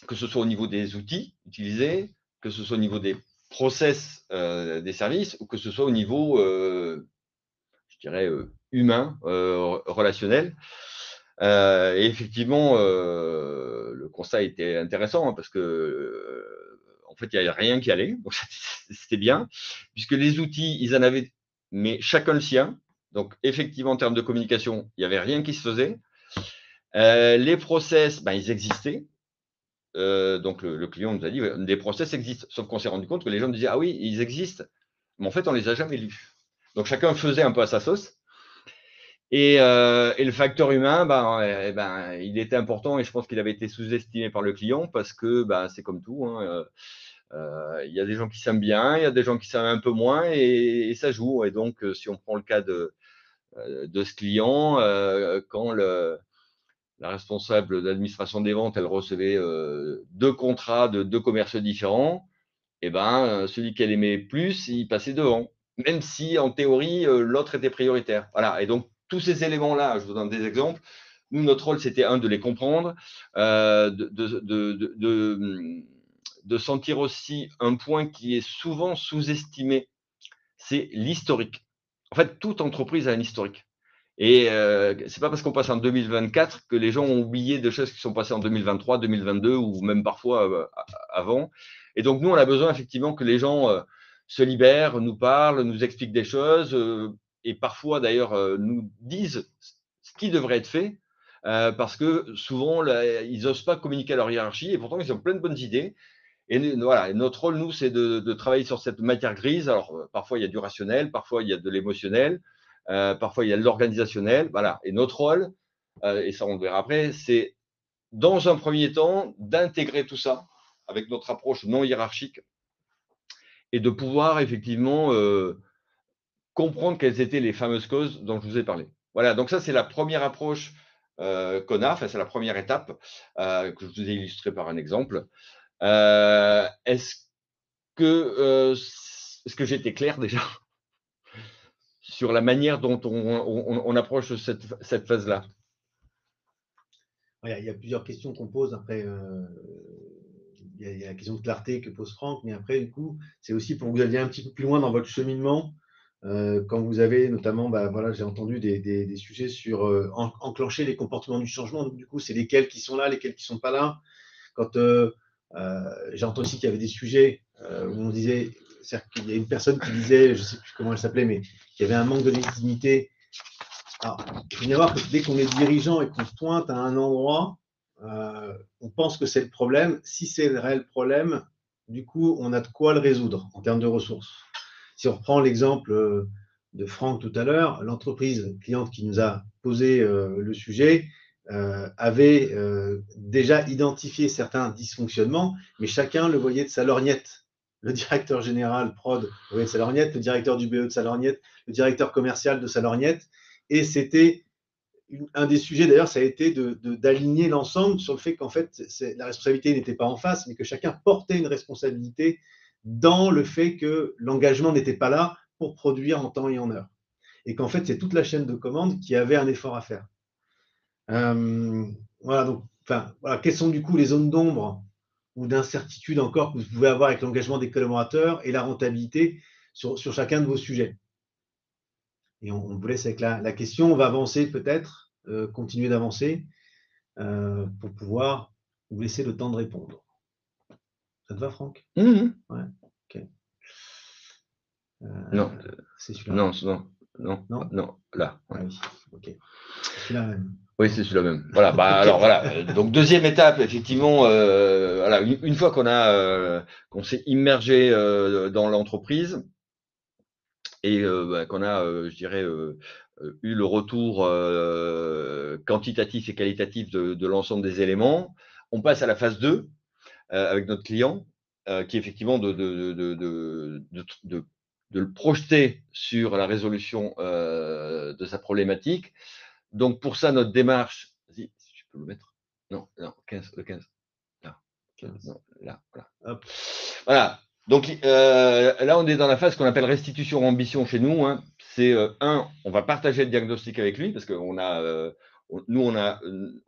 que ce soit au niveau des outils utilisés, que ce soit au niveau des process des services, ou que ce soit au niveau, je dirais, humain, relationnel. Et effectivement, le constat était intéressant hein, parce que en fait, il n'y avait rien qui allait, donc c'était bien, puisque les outils, ils en avaient, mais chacun le sien. Donc, effectivement, en termes de communication, il n'y avait rien qui se faisait. Les process, ben, ils existaient. Donc, le client nous a dit, ouais, des process existent. Sauf qu'on s'est rendu compte que les gens me disaient, ah oui, ils existent. Mais en fait, on ne les a jamais lus. Donc, chacun faisait un peu à sa sauce. Et le facteur humain, il était important et je pense qu'il avait été sous-estimé par le client parce que c'est comme tout. Hein, Il y a des gens qui s'aiment bien, il y a des gens qui s'aiment un peu moins, et ça joue. Et donc, si on prend le cas de ce client, quand la responsable d'administration des ventes, elle recevait 2 contrats de 2 commerciaux différents, et ben, celui qu'elle aimait plus, il passait devant, même si en théorie, l'autre était prioritaire. Voilà. Et donc, tous ces éléments-là, je vous donne des exemples. Nous, notre rôle, c'était de les comprendre, de sentir aussi un point qui est souvent sous-estimé, c'est l'historique. En fait, toute entreprise a un historique. Et c'est pas parce qu'on passe en 2024 que les gens ont oublié des choses qui sont passées en 2023, 2022 ou même parfois avant. Et donc, nous, on a besoin effectivement que les gens se libèrent, nous parlent, nous expliquent des choses et parfois d'ailleurs nous disent ce qui devrait être fait parce que souvent, ils n'osent pas communiquer à leur hiérarchie et pourtant, ils ont plein de bonnes idées. Et voilà, et notre rôle, nous, c'est de travailler sur cette matière grise. Alors, parfois, il y a du rationnel, parfois, il y a de l'émotionnel, parfois, il y a de l'organisationnel. Voilà. Et notre rôle, et ça, on le verra après, c'est, dans un premier temps, d'intégrer tout ça avec notre approche non hiérarchique et de pouvoir, effectivement, comprendre quelles étaient les fameuses causes dont je vous ai parlé. Voilà. Donc, ça, c'est la première approche qu'on a. Enfin, c'est la première étape que je vous ai illustrée par un exemple. Est-ce que j'ai été clair déjà sur la manière dont on approche cette phase-là? Il y a plusieurs questions qu'on pose. Après, il y a la question de clarté que pose Franck, mais après, du coup, c'est aussi pour que vous alliez un petit peu plus loin dans votre cheminement. Quand vous avez notamment, voilà, j'ai entendu des sujets sur enclencher les comportements du changement. Donc, du coup, c'est lesquels qui sont là, lesquels qui ne sont pas là. Quand j'ai entendu aussi qu'il y avait des sujets où on disait, c'est-à-dire qu'il y a une personne qui disait, je ne sais plus comment elle s'appelait, mais qu'il y avait un manque de légitimité. Alors, il faut bien voir que dès qu'on est dirigeant et qu'on se pointe à un endroit, on pense que c'est le problème. Si c'est le réel problème, du coup, on a de quoi le résoudre en termes de ressources. Si on reprend l'exemple de Franck tout à l'heure, l'entreprise cliente qui nous a posé le sujet avait déjà identifié certains dysfonctionnements, mais chacun le voyait de sa lorgnette. Le directeur général prod le voyait de sa lorgnette, le directeur du BE de sa lorgnette, le directeur commercial de sa lorgnette. Et c'était un des sujets, d'ailleurs, ça a été d'aligner l'ensemble sur le fait qu'en fait, la responsabilité n'était pas en face, mais que chacun portait une responsabilité dans le fait que l'engagement n'était pas là pour produire en temps et en heure. Et qu'en fait, c'est toute la chaîne de commande qui avait un effort à faire. Voilà, donc, voilà, quelles sont du coup les zones d'ombre ou d'incertitude encore que vous pouvez avoir avec l'engagement des collaborateurs et la rentabilité sur chacun de vos sujets? Et on vous laisse avec la question. On va avancer peut-être, continuer d'avancer pour pouvoir vous laisser le temps de répondre. Ça te va, Franck? Ouais. Ok. Non, c'est celui-là. Non, là. Ouais. Ah oui, ok. C'est celui-là même. Oui, c'est celui-là même. Voilà. Alors voilà. Donc deuxième étape, effectivement, voilà, une fois qu'on s'est immergé dans l'entreprise et qu'on a, je dirais, eu le retour quantitatif et qualitatif de l'ensemble des éléments, on passe à la phase 2 avec notre client, qui est effectivement de le projeter sur la résolution de sa problématique. Donc, pour ça, notre démarche, vas-y, si tu peux le mettre. Non, 15, le 15. Là. 15. Non, là, voilà. Hop. Voilà. Donc, là, on est dans la phase qu'on appelle restitution ambition chez nous. Hein. C'est on va partager le diagnostic avec lui parce qu'on a. Nous,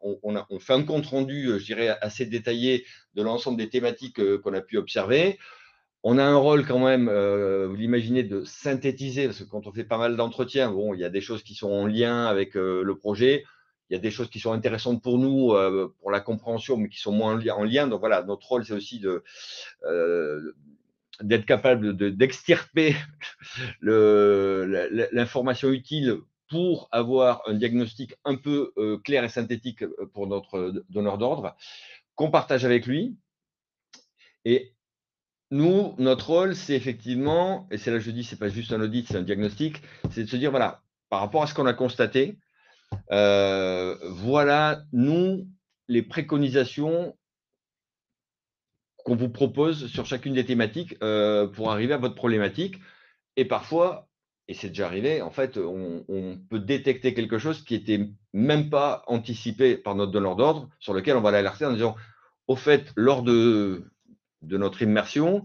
on fait un compte rendu, je dirais, assez détaillé de l'ensemble des thématiques qu'on a pu observer. On a un rôle quand même, vous l'imaginez, de synthétiser, parce que quand on fait pas mal d'entretiens, bon, il y a des choses qui sont en lien avec le projet, il y a des choses qui sont intéressantes pour nous, pour la compréhension, mais qui sont moins en lien. Donc voilà, notre rôle, c'est aussi d'être capable d'extirper l'information utile pour avoir un diagnostic un peu clair et synthétique pour notre donneur d'ordre, qu'on partage avec lui. Et nous, notre rôle, c'est effectivement, et c'est là que je dis, c'est pas juste un audit, c'est un diagnostic, c'est de se dire, voilà, par rapport à ce qu'on a constaté, voilà, nous, les préconisations qu'on vous propose sur chacune des thématiques pour arriver à votre problématique. Et parfois, et c'est déjà arrivé, en fait, on peut détecter quelque chose qui était même pas anticipé par notre donneur d'ordre, sur lequel on va l'alerter en disant, au fait, lors de notre immersion,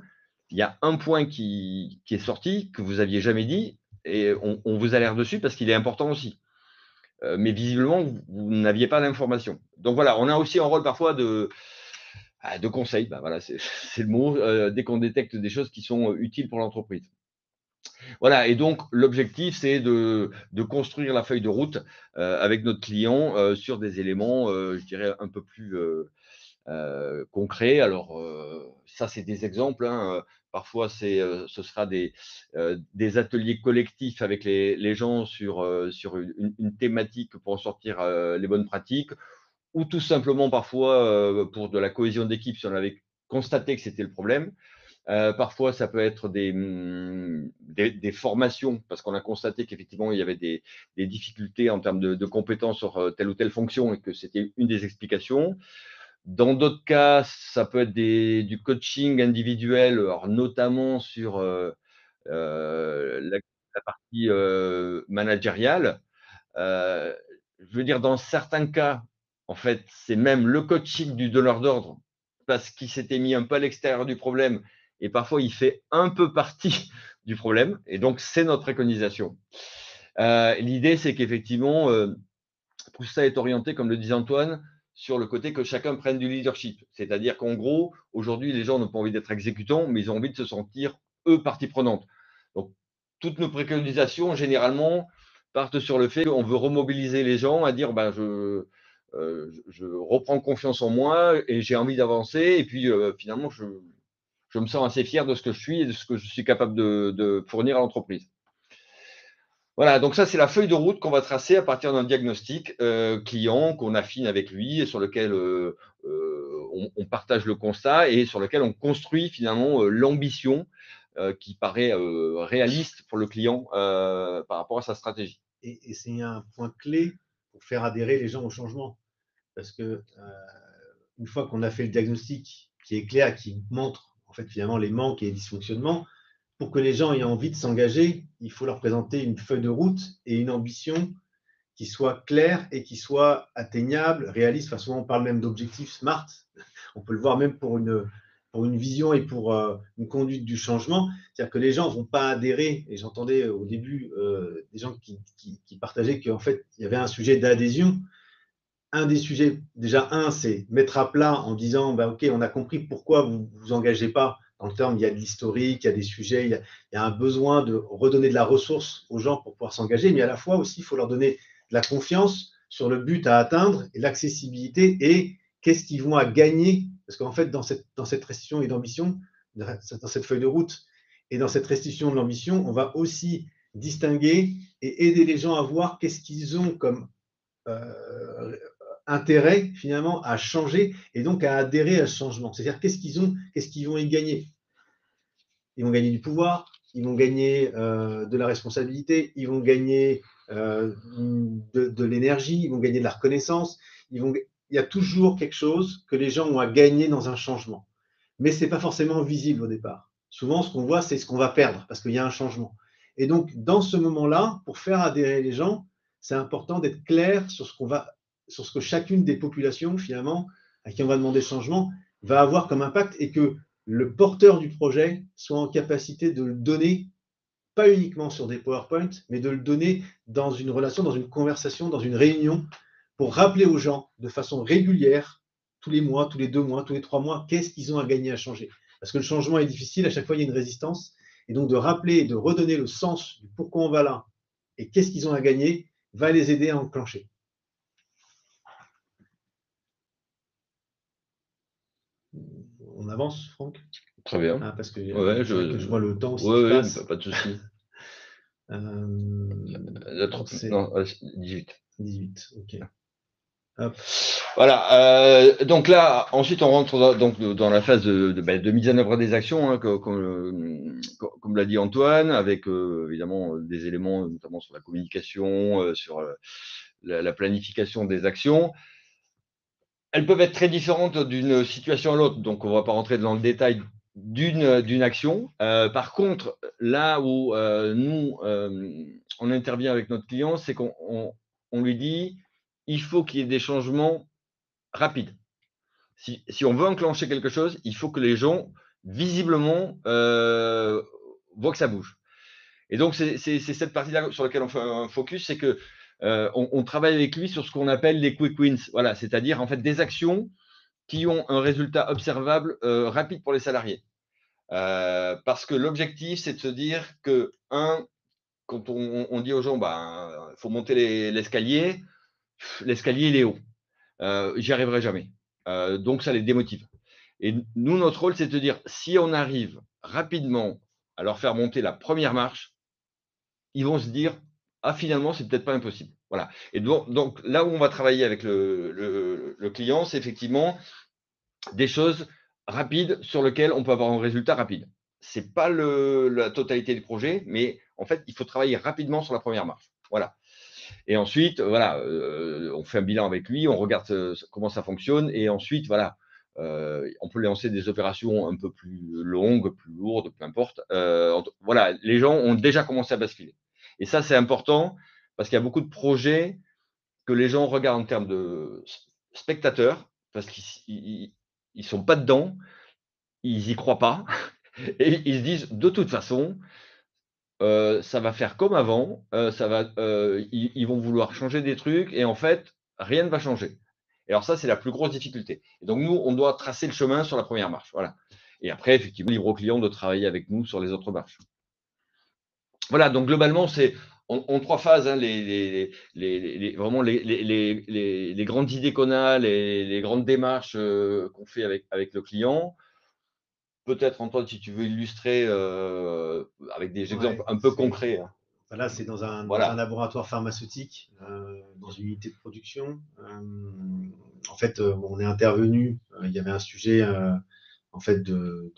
il y a un point qui est sorti, que vous aviez jamais dit, et on vous alerte dessus parce qu'il est important aussi. Mais visiblement, vous n'aviez pas d'information. Donc voilà, on a aussi un rôle parfois de conseil. Ben voilà, c'est le mot, dès qu'on détecte des choses qui sont utiles pour l'entreprise. Voilà, et donc l'objectif, c'est de construire la feuille de route avec notre client sur des éléments, je dirais, un peu plus concrets. Alors, ça, c'est des exemples, hein. Parfois, ce sera des ateliers collectifs avec les gens sur une thématique pour en sortir les bonnes pratiques, ou tout simplement parfois pour de la cohésion d'équipe si on avait constaté que c'était le problème. Parfois, ça peut être des formations, parce qu'on a constaté qu'effectivement, il y avait des difficultés en termes de compétences sur telle ou telle fonction et que c'était une des explications. Dans d'autres cas, ça peut être du coaching individuel, alors notamment sur la partie managériale. Je veux dire, dans certains cas, en fait, c'est même le coaching du donneur d'ordre parce qu'il s'était mis un peu à l'extérieur du problème et parfois il fait un peu partie du problème. Et donc, c'est notre préconisation. L'idée, c'est qu'effectivement, tout ça est orienté, comme le disait Antoine, sur le côté que chacun prenne du leadership. C'est-à-dire qu'en gros, aujourd'hui, les gens n'ont pas envie d'être exécutants, mais ils ont envie de se sentir, eux, partie prenante. Donc, toutes nos préconisations, généralement, partent sur le fait qu'on veut remobiliser les gens à dire ben, je reprends confiance en moi et j'ai envie d'avancer. Et puis, finalement, je me sens assez fier de ce que je suis et de ce que je suis capable de fournir à l'entreprise. Voilà, donc ça, c'est la feuille de route qu'on va tracer à partir d'un diagnostic client qu'on affine avec lui et sur lequel on partage le constat et sur lequel on construit finalement l'ambition qui paraît réaliste pour le client par rapport à sa stratégie. Et c'est un point clé pour faire adhérer les gens au changement. Parce que une fois qu'on a fait le diagnostic qui est clair, qui montre en fait finalement les manques et les dysfonctionnements, pour que les gens aient envie de s'engager, il faut leur présenter une feuille de route et une ambition qui soit claire et qui soit atteignable, réaliste. Enfin, souvent, on parle même d'objectifs SMART. On peut le voir même pour une vision et pour une conduite du changement. C'est-à-dire que les gens ne vont pas adhérer. Et j'entendais au début des gens qui partageaient qu'en fait, il y avait un sujet d'adhésion. Un des sujets, déjà, c'est mettre à plat en disant, bah, OK, on a compris pourquoi vous ne vous engagez pas. Dans le terme, il y a de l'historique, il y a des sujets, il y a un besoin de redonner de la ressource aux gens pour pouvoir s'engager, mais à la fois aussi, il faut leur donner de la confiance sur le but à atteindre et l'accessibilité et qu'est-ce qu'ils vont à gagner. Parce qu'en fait, dans cette restriction et d'ambition, dans cette feuille de route et dans cette restriction de l'ambition, on va aussi distinguer et aider les gens à voir qu'est-ce qu'ils ont comme intérêt finalement à changer et donc à adhérer à ce changement. C'est-à-dire qu'est-ce qu'ils vont y gagner. Ils vont gagner du pouvoir, ils vont gagner de la responsabilité, ils vont gagner de l'énergie, ils vont gagner de la reconnaissance. Il y a toujours quelque chose que les gens ont à gagner dans un changement. Mais ce n'est pas forcément visible au départ. Souvent, ce qu'on voit, c'est ce qu'on va perdre parce qu'il y a un changement. Et donc, dans ce moment-là, pour faire adhérer les gens, c'est important d'être clair sur ce que chacune des populations, finalement, à qui on va demander changement, va avoir comme impact et que le porteur du projet soit en capacité de le donner, pas uniquement sur des PowerPoint, mais de le donner dans une relation, dans une conversation, dans une réunion, pour rappeler aux gens de façon régulière, tous les mois, tous les 2 mois, tous les 3 mois, qu'est-ce qu'ils ont à gagner à changer. Parce que le changement est difficile, à chaque fois il y a une résistance, et donc de rappeler et de redonner le sens du pourquoi on va là et qu'est-ce qu'ils ont à gagner, va les aider à enclencher. On avance, Franck? Très bien. Parce que, ouais, je vois le temps aussi qui qui passe. pas de souci. C'est 18. 18, ok. Hop. Voilà. Donc là, ensuite, on rentre dans la phase de mise en œuvre des actions, hein, comme l'a dit Antoine, avec évidemment des éléments, notamment sur la communication, sur la planification des actions. elles peuvent être très différentes d'une situation à l'autre, donc on ne va pas rentrer dans le détail d'une action. Par contre, là où nous, on intervient avec notre client, c'est qu'on lui dit, il faut qu'il y ait des changements rapides. Si on veut enclencher quelque chose, il faut que les gens, visiblement, voient que ça bouge. Et donc, c'est cette partie-là sur laquelle on fait un focus, c'est que on travaille avec lui sur ce qu'on appelle les quick wins. Voilà, c'est-à-dire en fait des actions qui ont un résultat observable rapide pour les salariés. Parce que l'objectif, c'est de se dire que, quand on dit aux gens, il faut monter l'escalier, l'escalier, il est haut. J'y arriverai jamais. Donc, ça les démotive. Et nous, notre rôle, c'est de dire, si on arrive rapidement à leur faire monter la première marche, ils vont se dire, ah, finalement, c'est peut-être pas impossible. Voilà. Et donc, là où on va travailler avec le client, c'est effectivement des choses rapides sur lesquelles on peut avoir un résultat rapide. Ce n'est pas la totalité du projet, mais en fait, il faut travailler rapidement sur la première marche. Voilà. Et ensuite, voilà, on fait un bilan avec lui, on regarde comment ça fonctionne, et ensuite, voilà, on peut lancer des opérations un peu plus longues, plus lourdes, peu importe. Voilà, les gens ont déjà commencé à basculer. Et ça, c'est important parce qu'il y a beaucoup de projets que les gens regardent en termes de spectateurs, parce qu'ils ne sont pas dedans, ils n'y croient pas, et ils se disent, de toute façon, ça va faire comme avant, ils vont vouloir changer des trucs, et en fait, rien ne va changer. Et alors ça, c'est la plus grosse difficulté. Et donc nous, on doit tracer le chemin sur la première marche. Voilà. Et après, effectivement, libre au client de travailler avec nous sur les autres marches. Voilà, donc globalement, c'est en 3 phases, hein, vraiment les grandes idées qu'on a, les grandes démarches qu'on fait avec le client. Peut-être, Antoine, si tu veux illustrer avec des exemples un peu concrets. Hein. Là, c'est dans un Voilà. laboratoire pharmaceutique, dans une unité de production. En fait, on est intervenu, il y avait un sujet en fait de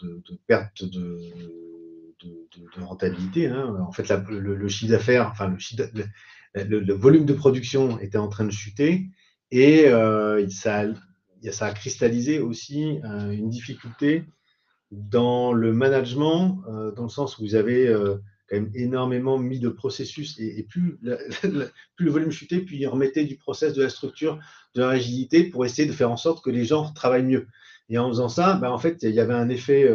perte de rentabilité. Hein. En fait, le chiffre d'affaires, enfin le volume de production était en train de chuter, et ça a cristallisé aussi une difficulté dans le management, dans le sens où vous avez quand même énormément mis de processus, et plus plus le volume chutait, plus ils remettaient du process, de la structure, de la rigidité, pour essayer de faire en sorte que les gens travaillent mieux. Et en faisant ça, en fait, il y avait un effet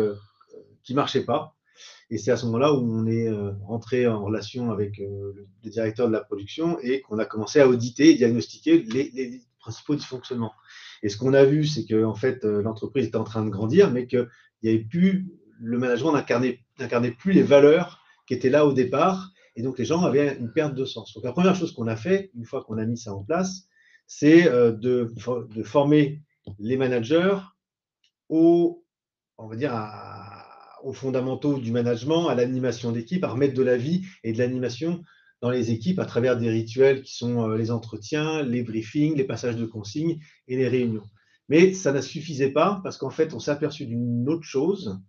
qui ne marchait pas. Et c'est à ce moment-là où on est rentré en relation avec le directeur de la production, et qu'on a commencé à auditer et diagnostiquer les principaux dysfonctionnements. Et ce qu'on a vu, c'est que en fait, l'entreprise était en train de grandir, mais qu'il n'y avait plus, le management n'incarnait plus les valeurs qui étaient là au départ, et donc les gens avaient une perte de sens. Donc la première chose qu'on a fait, une fois qu'on a mis ça en place, c'est de former les managers on va dire, aux fondamentaux du management, à l'animation d'équipe, à remettre de la vie et de l'animation dans les équipes à travers des rituels qui sont les entretiens, les briefings, les passages de consignes et les réunions. Mais ça ne suffisait pas, parce qu'en fait, on s'est aperçu d'une autre chose,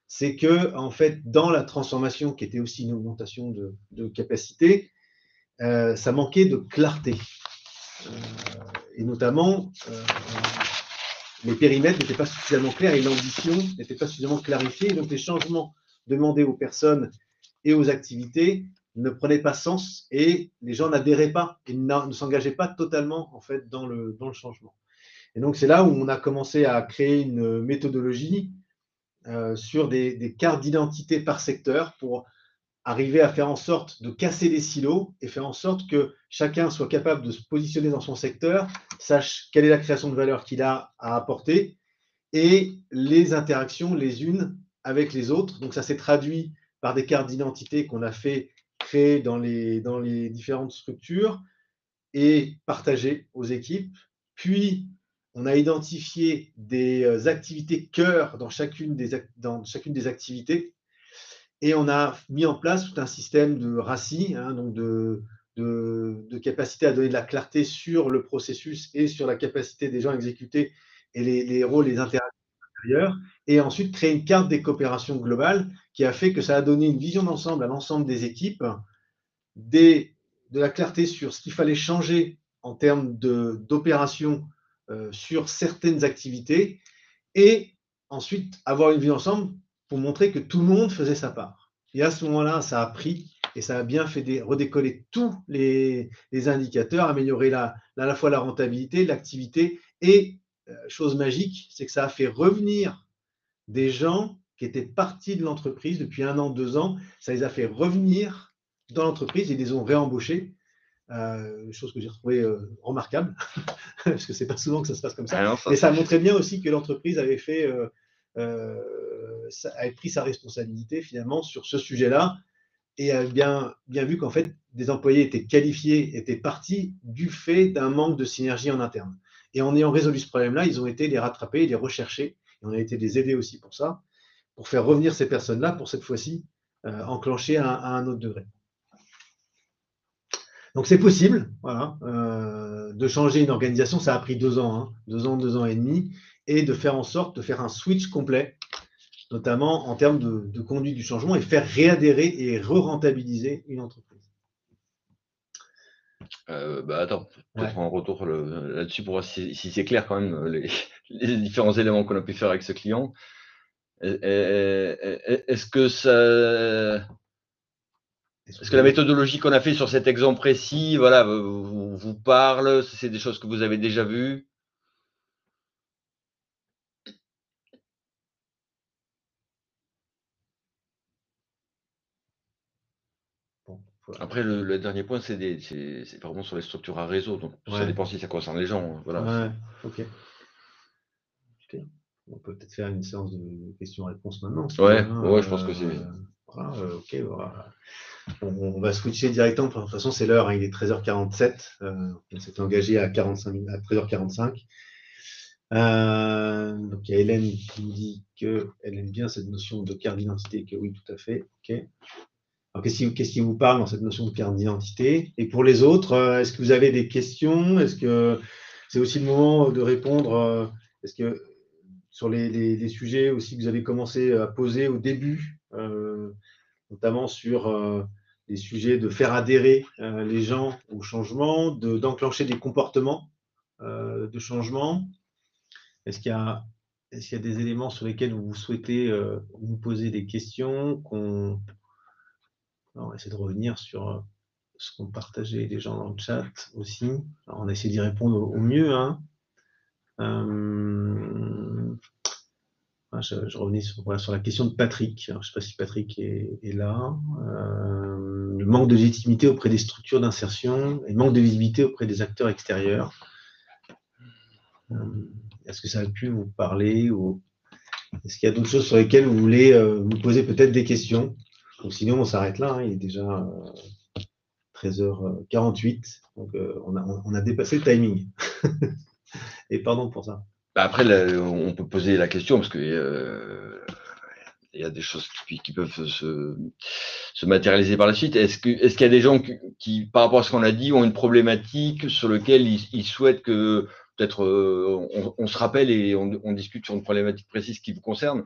c'est que en fait, dans la transformation, qui était aussi une augmentation de capacité, ça manquait de clarté. Et notamment, les périmètres n'étaient pas suffisamment clairs, et l'ambition n'était pas suffisamment clarifiée. Donc les changements demandés aux personnes et aux activités ne prenaient pas sens, et les gens n'adhéraient pas et ne s'engageaient pas totalement en fait dans le changement. Et donc c'est là où on a commencé à créer une méthodologie sur des cartes d'identité par secteur, pour arriver à faire en sorte de casser les silos et faire en sorte que chacun soit capable de se positionner dans son secteur, sache quelle est la création de valeur qu'il a à apporter, et les interactions les unes avec les autres. Donc ça s'est traduit par des cartes d'identité qu'on a fait créer dans les différentes structures et partagées aux équipes. Puis on a identifié des activités cœur dans chacune des activités, et on a mis en place tout un système de RACI, hein, donc de capacité à donner de la clarté sur le processus et sur la capacité des gens à exécuter, et les rôles, les interactions intérieures. Et ensuite, créer une carte des coopérations globales, qui a fait que ça a donné une vision d'ensemble à l'ensemble des équipes, de la clarté sur ce qu'il fallait changer en termes d'opération sur certaines activités et ensuite avoir une vue d'ensemble pour montrer que tout le monde faisait sa part. Et à ce moment-là, ça a pris et ça a bien fait redécoller tous les indicateurs, améliorer à la fois la rentabilité, l'activité et, chose magique, c'est que ça a fait revenir des gens qui étaient partis de l'entreprise depuis 1 an, 2 ans, ça les a fait revenir dans l'entreprise et les ont réembauchés. Chose que j'ai trouvé remarquable, parce que c'est pas souvent que ça se passe comme ça. Ah non, Mais ça montrait bien aussi que l'entreprise avait avait pris sa responsabilité finalement sur ce sujet-là et a bien vu qu'en fait, des employés étaient qualifiés, étaient partis du fait d'un manque de synergie en interne. Et en ayant résolu ce problème-là, ils ont été les rattraper, les rechercher, et on a été les aider aussi pour ça, pour faire revenir ces personnes-là, pour cette fois-ci enclencher à un autre degré. Donc c'est possible, voilà, de changer une organisation. Ça a pris 2 ans, hein, 2 ans et demi, et de faire en sorte de faire un switch complet, notamment en termes de conduite du changement, et faire réadhérer et re-rentabiliser une entreprise. Attends, peut-être un retour là-dessus pour voir si c'est clair quand même les différents éléments qu'on a pu faire avec ce client. Est-ce que la méthodologie qu'on a fait sur cet exemple précis, voilà, vous parle? C'est des choses que vous avez déjà vues? Après, le dernier point, c'est vraiment sur les structures à réseau, donc ça dépend si ça concerne les gens. Voilà. Ok. On peut peut-être faire une séance de questions-réponses maintenant. Je pense que c'est. Voilà, ok, voilà. On va switcher directement. De toute façon, c'est l'heure, hein, il est 13h47. On s'était engagé à 13h45. Donc, il y a Hélène qui nous dit qu'elle aime bien cette notion de carte d'identité, que oui, tout à fait. Ok. Alors, qu'est-ce qui vous parle dans cette notion de carte d'identité? Et pour les autres, est-ce que vous avez des questions? Est-ce que c'est aussi le moment de répondre? Est-ce que sur les sujets aussi que vous avez commencé à poser au début, notamment sur les sujets de faire adhérer les gens au changement, d'enclencher des comportements de changement? Est-ce qu'il y a des éléments sur lesquels vous souhaitez vous poser des questions on va essayer de revenir sur ce qu'ont partagé les gens dans le chat aussi. Alors, on a essayé d'y répondre au mieux. Hein. Je revenais sur la question de Patrick. Alors, je ne sais pas si Patrick est là. Le manque de légitimité auprès des structures d'insertion et le manque de visibilité auprès des acteurs extérieurs. Est-ce que ça a pu vous parler ou est-ce qu'il y a d'autres choses sur lesquelles vous voulez vous poser peut-être des questions? Donc, sinon, on s'arrête là. Hein, il est déjà 13h48. Donc, on a dépassé le timing. Et pardon pour ça. Après, on peut poser la question parce que il y a des choses qui peuvent se matérialiser par la suite. Est-ce qu'il y a des gens qui, par rapport à ce qu'on a dit, ont une problématique sur laquelle ils souhaitent que peut-être on se rappelle et on discute sur une problématique précise qui vous concerne?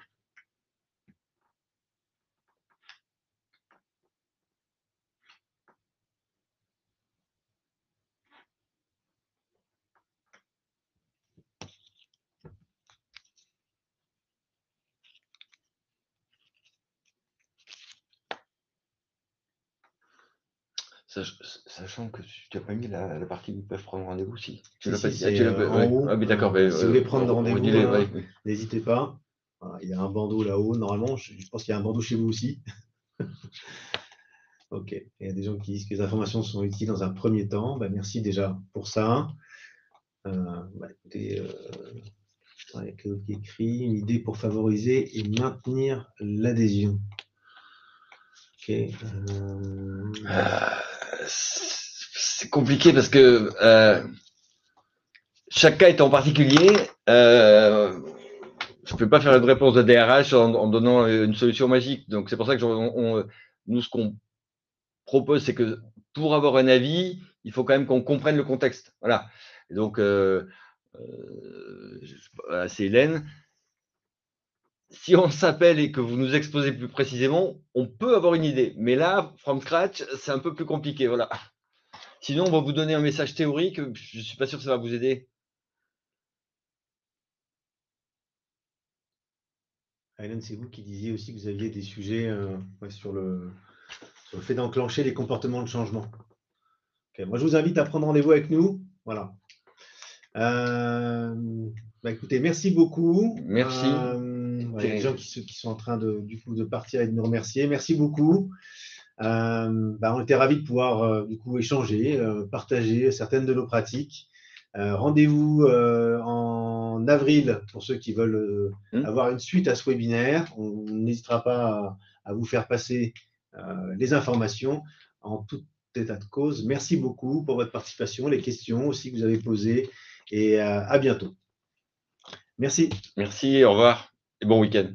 Sachant que tu n'as pas mis la partie où ils peuvent prendre rendez-vous, si. Tu l'as pas dit. En haut. Ah, mais d'accord. Si vous voulez prendre rendez-vous, n'hésitez pas. Voilà, il y a un bandeau là-haut. Normalement, je pense qu'il y a un bandeau chez vous aussi. Ok. Il y a des gens qui disent que les informations sont utiles dans un premier temps. Merci déjà pour ça. Écoutez, il y a Claude qui écrit une idée pour favoriser et maintenir l'adhésion. Ok. C'est compliqué parce que chaque cas étant particulier, je ne peux pas faire une réponse de DRH en donnant une solution magique. Donc c'est pour ça que nous, ce qu'on propose, c'est que pour avoir un avis, il faut quand même qu'on comprenne le contexte. Voilà. Et donc, c'est Hélène. Si on s'appelle et que vous nous exposez plus précisément, on peut avoir une idée. Mais là, from scratch, c'est un peu plus compliqué. Voilà. Sinon, on va vous donner un message théorique. Je ne suis pas sûr que ça va vous aider. Hélène, c'est vous qui disiez aussi que vous aviez des sujets sur le fait d'enclencher les comportements de changement. Okay. Moi, je vous invite à prendre rendez-vous avec nous. Voilà. Écoutez, merci beaucoup. Merci. Les gens qui sont en train de partir et de nous remercier. Merci beaucoup. On était ravis de pouvoir échanger, partager certaines de nos pratiques. Rendez-vous en avril pour ceux qui veulent avoir une suite à ce webinaire. On n'hésitera pas à vous faire passer les informations en tout état de cause. Merci beaucoup pour votre participation, les questions aussi que vous avez posées et à bientôt. Merci. Merci, au revoir et bon week-end.